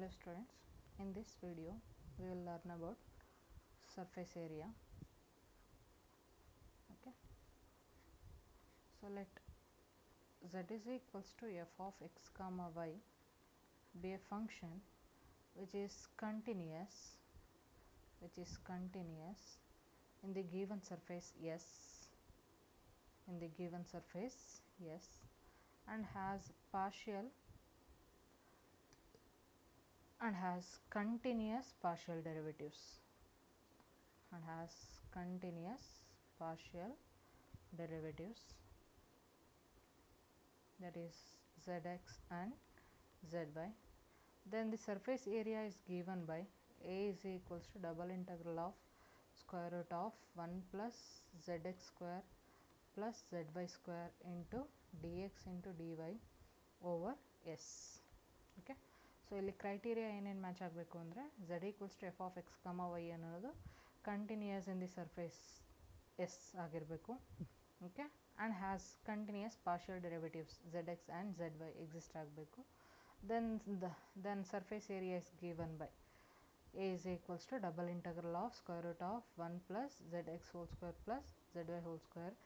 Hello students, in this video we will learn about surface area. Okay, so let z is equals to f of x comma y be a function which is continuous in the given surface S, and has continuous partial derivatives that is zx and zy. Then the surface area is given by A is equals to double integral of square root of 1 plus zx square plus zy square into dx into dy over S. Okay, so ಇಲ್ಲಿ criteria ಏನೇನು match ಆಗಬೇಕು ಅಂದರೆ z equals to f of x comma y ಅನ್ನೋದು continuous in the surface S ಆಗಿರಬೇಕು. Okay, and has continuous partial derivatives zx and zy exist ಆಗಬೇಕು. then surface area is given by A is equals to double integral of square root of 1 plus zx whole square plus zy whole square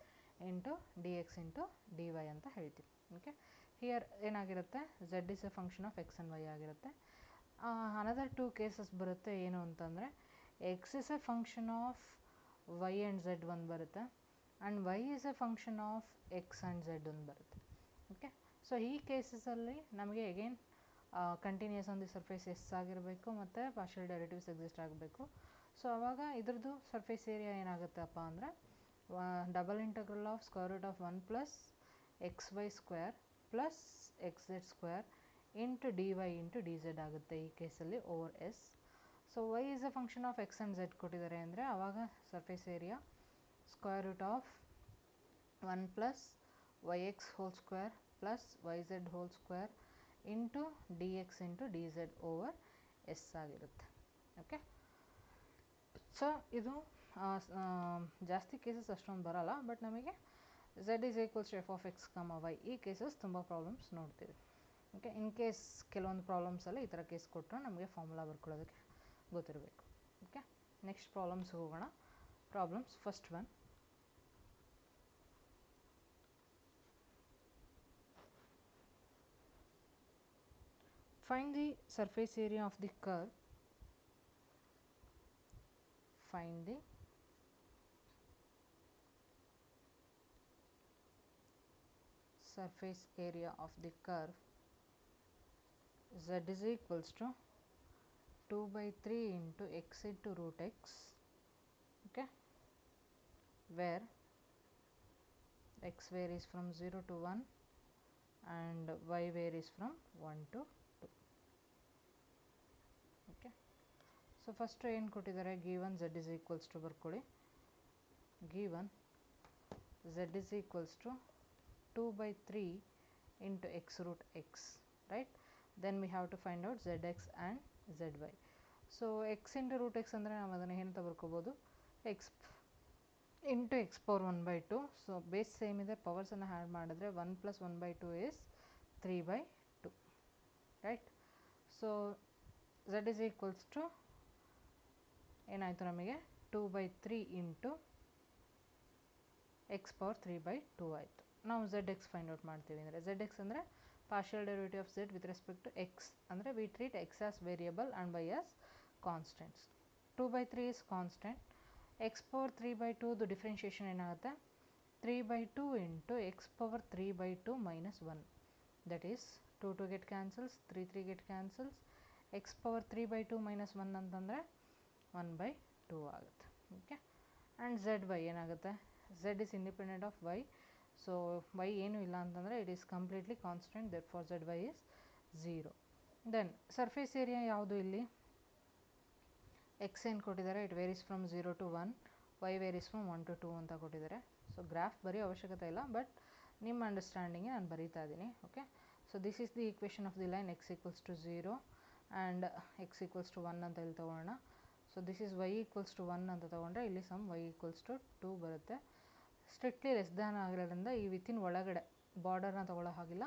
into dx into dy ಅಂತ ಹೇಳ್ತೀವಿ. Okay, here ಏನಾಗಿರುತ್ತೆ, z is a function of x and y ಆಗಿರುತ್ತೆ. Another two cases ಬರುತ್ತೆ, ಏನು ಅಂತಂದರೆ x is a function of y and z ಒಂದು ಬರುತ್ತೆ and y is a function of x and z ಒಂದು ಬರುತ್ತೆ. ಓಕೆ, ಸೊ ಈ ಕೇಸಸಲ್ಲಿ ನಮಗೆ again continuous on the surface S ಆಗಿರಬೇಕು ಮತ್ತು ಪಾರ್ಷಿಯಲ್ ಡೆರಿವೇಟಿವ್ಸ್ ಎಕ್ಸಿಸ್ಟ್ ಆಗಬೇಕು. ಸೊ ಆವಾಗ ಇದ್ರದ್ದು ಸರ್ಫೇಸ್ ಏರಿಯಾ ಏನಾಗುತ್ತಪ್ಪ ಅಂದರೆ double integral of square root of 1 plus x y square plus x z square into D y into d z ಆಗುತ್ತೆ ಈ ಕೇಸಲ್ಲಿ over S. So y is a function of x and z ಕೊಟ್ಟಿದ್ದಾರೆ ಅಂದರೆ ಆವಾಗ surface area square root of 1 plus y X whole square plus y z whole square into D X into d z over S ಆಗಿರುತ್ತೆ. Okay, so ಇದು ಜಾಸ್ತಿ cases ಅಷ್ಟೊಂದು ಬರೋಲ್ಲ, but ನಮಗೆ z is equals to f of x comma y ಈ cases ತುಂಬ problems ನೋಡ್ತೀವಿ. Okay, in case ಕೆಲವೊಂದು ಪ್ರಾಬ್ಲಮ್ಸಲ್ಲಿ ಈ ಥರ ಕೇಸ್ ಕೊಟ್ಟರೆ ನಮಗೆ ಫಾರ್ಮುಲಾ ಬರ್ಕೊಳ್ಳೋದಕ್ಕೆ ಗೊತ್ತಿರಬೇಕು. ಓಕೆ, ನೆಕ್ಸ್ಟ್ ಪ್ರಾಬ್ಲಮ್ಸ್ ಹೋಗೋಣ. Problems first one, find the surface area of the curve. Find the surface area of the curve z is equals to 2 by 3 into x into root x. Okay, where x varies from 0 to 1 and y varies from 1 to 2. Okay, so first ಏನು ಕೊಟ್ಟಿದ್ದಾರೆ, given Z is equals to ಬರ್ಕೊಳ್ಳಿ. Given Z is equals to 2 by 3 into x root x, right? Then we have to find out zx and zy. So x into root x ಅಂದರೆ ನಾವು ಅದನ್ನು ಏನು ಬರ್ಕೋಬೋದು, x into X power 1/2. So base same ಇದೆ, ಪವರ್ಸನ್ನು add ಮಾಡಿದ್ರೆ 1 + 1/2 is 3/2, right? So z is equals to ಏನಾಯಿತು ನಮಗೆ 2 by 3 into X power 3/2 ಆಯಿತು. ನಾವು ಝೆಡ್ ಎಕ್ಸ್ ಫೈಂಡ್ ಔಟ್ ಮಾಡ್ತೀವಿ ಅಂದರೆ ಝೆಡ್ ಎಕ್ಸ್ ಅಂದರೆ partial derivative of Z with respect to X, ಅಂದರೆ we treat X as variable and Y as constants. 2/3 is constant. X power 3/2 differentiation ಏನಾಗುತ್ತೆ, 3/2 into X power 3/2 minus 1, that is 2 2 get cancels, 3 3 get cancels. X power 3/2 minus 1 ಅಂತಂದರೆ 1/2 ಆಗುತ್ತೆ. Okay, and Z Y ಏನಾಗುತ್ತೆ, Z is independent of Y. So Y ಏನೂ ಇಲ್ಲ ಅಂತಂದರೆ it is completely constant, that for z Y is 0. Then surface area ಯಾವುದು ಇಲ್ಲಿ, x ಏನು ಕೊಟ್ಟಿದ್ದಾರೆ, it varies from 0 to 1, y varies from 1 to 2 ಅಂತ ಕೊಟ್ಟಿದ್ದಾರೆ. ಸೊ ಗ್ರಾಫ್ ಬರೆಯೋ ಅವಶ್ಯಕತೆ ಇಲ್ಲ, ಬಟ್ ನಿಮ್ಮ ಅಂಡರ್ಸ್ಟ್ಯಾಂಡಿಂಗ್ಗೆ ನಾನು ಬರೀತಾ ಇದ್ದೀನಿ. Okay, so this is the equation of the line x equals to 0 and x equals to 1 ಅಂತ ಇಲ್ಲಿ ತೊಗೊಳ್ಳೋಣ. So this is y equals to 1 ಅಂತ ತೊಗೊಂಡ್ರೆ ಇಲ್ಲಿ ಸಮ್ ವೈ ಈಕ್ವಲ್ಸ್ ಟು 2 ಬರುತ್ತೆ. ಸ್ಟ್ರಿಕ್ಟ್ಲಿ ಲೆಸ್ ದ್ಯಾನ್ ಆಗಿರೋದ್ರಿಂದ ಈ ವಿತಿನ್ ಒಳಗಡೆ ಬಾರ್ಡರ್ನ ತೊಗೊಳ್ಳೋ ಹಾಗಿಲ್ಲ.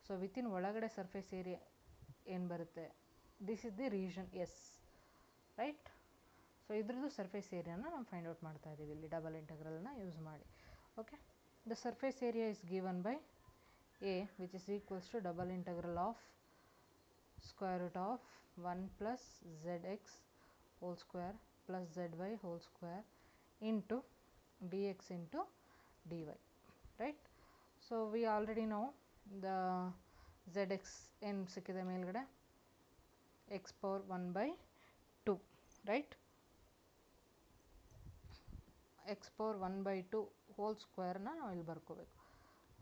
ಸೊ ವಿತಿನ್ ಒಳಗಡೆ ಸರ್ಫೇಸ್ ಏರಿಯಾ ಏನು ಬರುತ್ತೆ, this is the region S, right? ಸೊ ಇದ್ರದ್ದು ಸರ್ಫೇಸ್ ಏರಿಯಾನ ನಾವು ಫೈಂಡ್ ಔಟ್ ಮಾಡ್ತಾ ಇದ್ದೀವಿ ಇಲ್ಲಿ ಡಬಲ್ ಇಂಟಗ್ರಲ್ನ ಯೂಸ್ ಮಾಡಿ. Okay, the surface area is given by A which is equals to double integral of square root of 1 plus z x whole square plus z y whole square into D X into D y, right? So we already no the Z X ಏನು ಸಿಕ್ಕಿದೆ ಮೇಲ್ಗಡೆ X power 1/2, right? X power 1/2 whole ಸ್ಕ್ವೇರ್ನ ನಾವು ಇಲ್ಲಿ ಬರ್ಕೋಬೇಕು,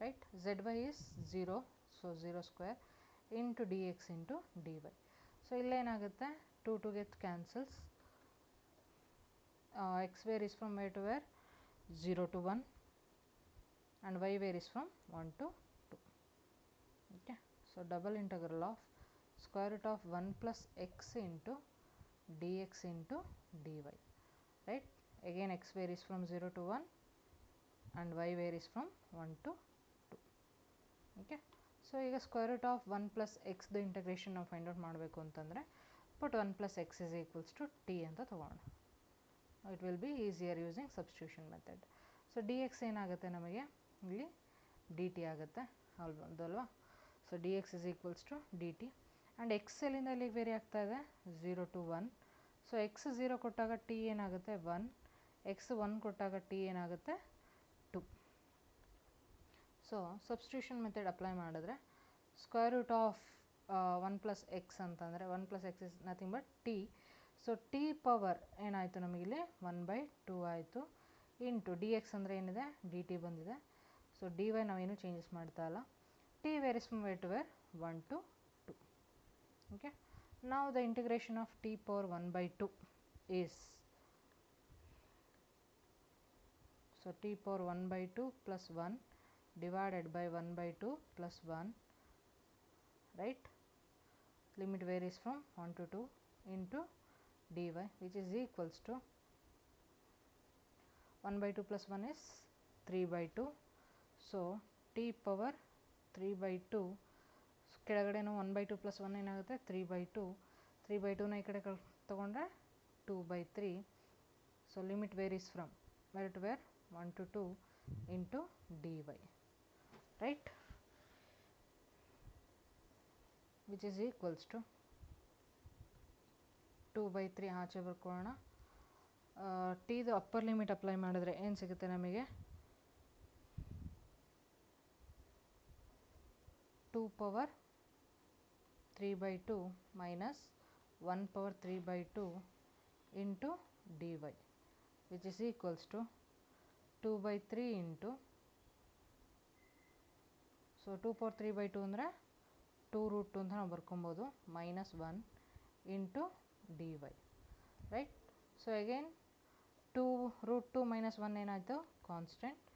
right? Z Y is 0, so 0 square into D X into D Y. So ಇಲ್ಲೇನಾಗುತ್ತೆ, 2 2 get cancels. X where is from where to where 0 to 1 and y where is from 1 to 2. Okay, so double integral of square root of 1 plus x into dx into dy, right? Again x where is from 0 to 1 and y where is from 1 to 2. Okay, so ಈಗ square root of 1 plus x the integration ನಾವು find out ಮಾಡಬೇಕು ಅಂತಂದರೆ put 1 plus x is equals to t ಅಂತ ತಗೋಣ. It will be easier using substitution method. So dx ಏನಾಗುತ್ತೆ ನಮಗೆ ಇಲ್ಲಿ dt ಆಗುತ್ತೆ ಅಲ್ವಾ? So dx is equals to dt and X ಎಲ್ಲಿಂದ ಇಲ್ಲಿಗೆ ವೇರಿ ಆಗ್ತಾ ಇದೆ 0 to 1. ಸೊ ಎಕ್ಸ್ 0 ಕೊಟ್ಟಾಗ ಟಿ ಏನಾಗುತ್ತೆ 1, ಎಕ್ಸ್ 1 ಕೊಟ್ಟಾಗ ಟಿ ಏನಾಗುತ್ತೆ 2. ಸೊ ಸಬ್ಸ್ಟಿಟ್ಯೂಷನ್ ಮೆಥಡ್ ಅಪ್ಲೈ ಮಾಡಿದ್ರೆ square root of 1 plus x ಅಂತಂದರೆ 1 plus x is nothing but t. So t power ಏನಾಯಿತು ನಮಗಿಲ್ಲಿ 1/2 ಆಯಿತು ಇಂಟು ಡಿ ಎಕ್ಸ್ ಅಂದರೆ ಏನಿದೆ ಡಿ ಟಿ ಬಂದಿದೆ. ಸೊ ಡಿ ವೈ ನಾವೇನು ಚೇಂಜಸ್ ಮಾಡ್ತಾ ಇಲ್ಲ. T where is from where to where 1 to 2. Okay, ನಾವು the integration of t power 1/2 is, so t power 1/2 plus 1 divided by 1/2 plus 1, right? Limit varies from 1 to 2 into dy which is equals to 1/2 plus 1 is 3/2. So t power 3/2 ಕೆಳಗಡೆನೂ 1/2 plus 1 ಏನಾಗುತ್ತೆ 3/2. 3/2ನ ಈ ಕಡೆ ತಗೊಂಡ್ರೆ 2/3. So limit varies from where to where 1 to 2 into dy, right? Which is equals to 2/3 ಆಚೆ ಬರ್ಕೊಳ್ಳೋಣ. ಟಿದು upper limit apply ಮಾಡಿದ್ರೆ ಏನು ಸಿಗುತ್ತೆ ನಮಗೆ 2 power 3/2 minus 1 power 3/2 into dy which is equals to 2/3 into, so 2 power 3/2 ಅಂದರೆ 2√2 ಅಂತ ನಾವು ಬರ್ಕೊಬೋದು minus 1 into D y, right? So again 2√2 minus 1 ಏನಾಯಿತು constant.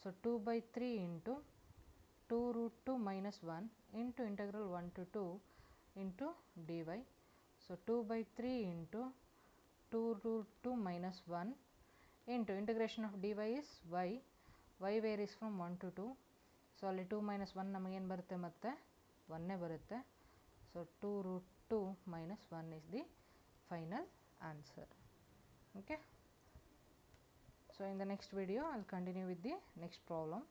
So 2/3 into 2√2 minus 1 into integral 1 to 2 into D Y. So 2/3 into 2√2 minus 1 into integration of d y is y, y varies from 1 to 2. So ಅಲ್ಲಿ 2 minus 1 ನಮಗೇನು ಬರುತ್ತೆ ಮತ್ತೆ 1 ಬರುತ್ತೆ. So 2√2 minus 1 is the final answer. Okay, so in the next video I'll continue with the next problem.